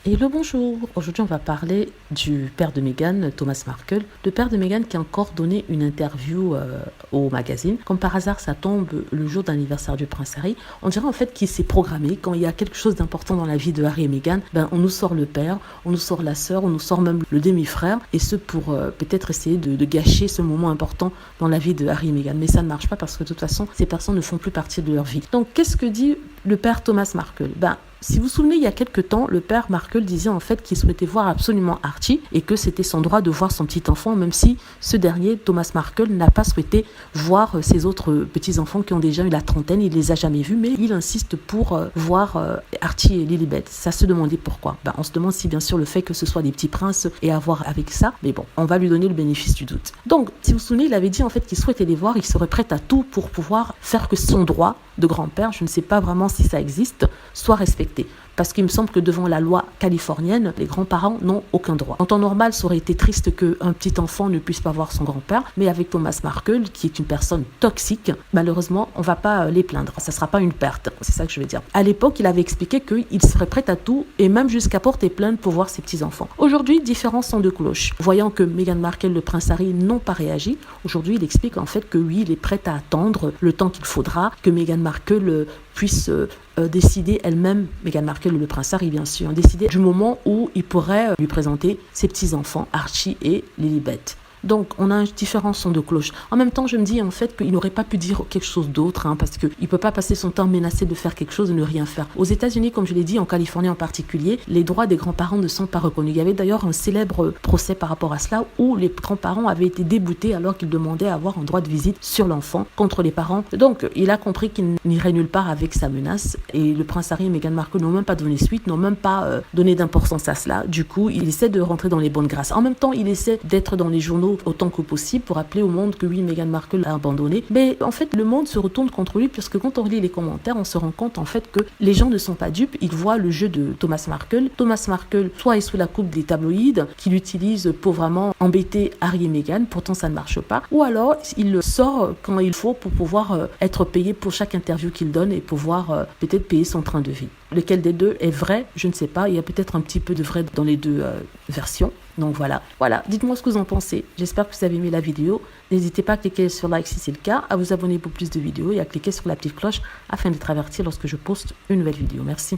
Hello, bonjour. Aujourd'hui, on va parler du père de Meghan, Thomas Markle. Le père de Meghan qui a encore donné une interview au magazine. Comme par hasard, ça tombe le jour d'anniversaire du prince Harry. On dirait en fait qu'il s'est programmé. Quand il y a quelque chose d'important dans la vie de Harry et Meghan, on nous sort le père, on nous sort la sœur, on nous sort même le demi-frère. Et ce pour peut-être essayer de gâcher ce moment important dans la vie de Harry et Meghan. Mais ça ne marche pas parce que de toute façon, ces personnes ne font plus partie de leur vie. Donc, qu'est-ce que dit le père Thomas Markle? Si vous vous souvenez, il y a quelques temps, le père Markle disait en fait qu'il souhaitait voir absolument Archie et que c'était son droit de voir son petit enfant, même si ce dernier, Thomas Markle, n'a pas souhaité voir ses autres petits-enfants qui ont déjà eu la trentaine. Il les a jamais vus, mais il insiste pour voir Archie et Lilibet. Ça se demandait pourquoi. On se demande si bien sûr le fait que ce soit des petits princes et à voir avec ça, mais bon, on va lui donner le bénéfice du doute. Donc, si vous vous souvenez, il avait dit en fait qu'il souhaitait les voir, il serait prêt à tout pour pouvoir faire que son droit de grand-père, je ne sais pas vraiment si ça existe, soit respecté. Parce qu'il me semble que devant la loi californienne, les grands-parents n'ont aucun droit. En temps normal, ça aurait été triste qu'un petit enfant ne puisse pas voir son grand-père, mais avec Thomas Markle, qui est une personne toxique, malheureusement, on ne va pas les plaindre. Ça ne sera pas une perte, c'est ça que je veux dire. À l'époque, il avait expliqué qu'il serait prêt à tout, et même jusqu'à porter plainte pour voir ses petits-enfants. Aujourd'hui, différents sons de cloche. Voyant que Meghan Markle et le prince Harry n'ont pas réagi, aujourd'hui, il explique en fait que oui, il est prêt à attendre le temps qu'il faudra, que Meghan Markle puisse décider elle-même, Meghan Markle et le prince Harry bien sûr, décider du moment où il pourrait lui présenter ses petits-enfants, Archie et Lilibet. Donc, on a un différent son de cloche. En même temps, je me dis en fait qu'il n'aurait pas pu dire quelque chose d'autre, parce qu'il ne peut pas passer son temps menacé de faire quelque chose et ne rien faire. Aux États-Unis, comme je l'ai dit, en Californie en particulier, les droits des grands-parents ne sont pas reconnus. Il y avait d'ailleurs un célèbre procès par rapport à cela où les grands-parents avaient été déboutés alors qu'ils demandaient à avoir un droit de visite sur l'enfant contre les parents. Donc, il a compris qu'il n'irait nulle part avec sa menace et le prince Harry et Meghan Markle n'ont même pas donné suite, n'ont même pas donné d'importance à cela. Du coup, il essaie de rentrer dans les bonnes grâces. En même temps, il essaie d'être dans les journaux autant que possible pour rappeler au monde que oui, Meghan Markle a abandonné. Mais en fait, le monde se retourne contre lui puisque quand on lit les commentaires, on se rend compte en fait que les gens ne sont pas dupes. Ils voient le jeu de Thomas Markle. Thomas Markle, soit est sous la coupe des tabloïds qui l'utilisent pour vraiment embêter Harry et Meghan, pourtant ça ne marche pas. Ou alors, il sort quand il faut pour pouvoir être payé pour chaque interview qu'il donne et pouvoir peut-être payer son train de vie. Lequel des deux est vrai, je ne sais pas. Il y a peut-être un petit peu de vrai dans les deux versions. Donc voilà, dites-moi ce que vous en pensez. J'espère que vous avez aimé la vidéo. N'hésitez pas à cliquer sur like si c'est le cas, à vous abonner pour plus de vidéos et à cliquer sur la petite cloche afin d'être averti lorsque je poste une nouvelle vidéo. Merci.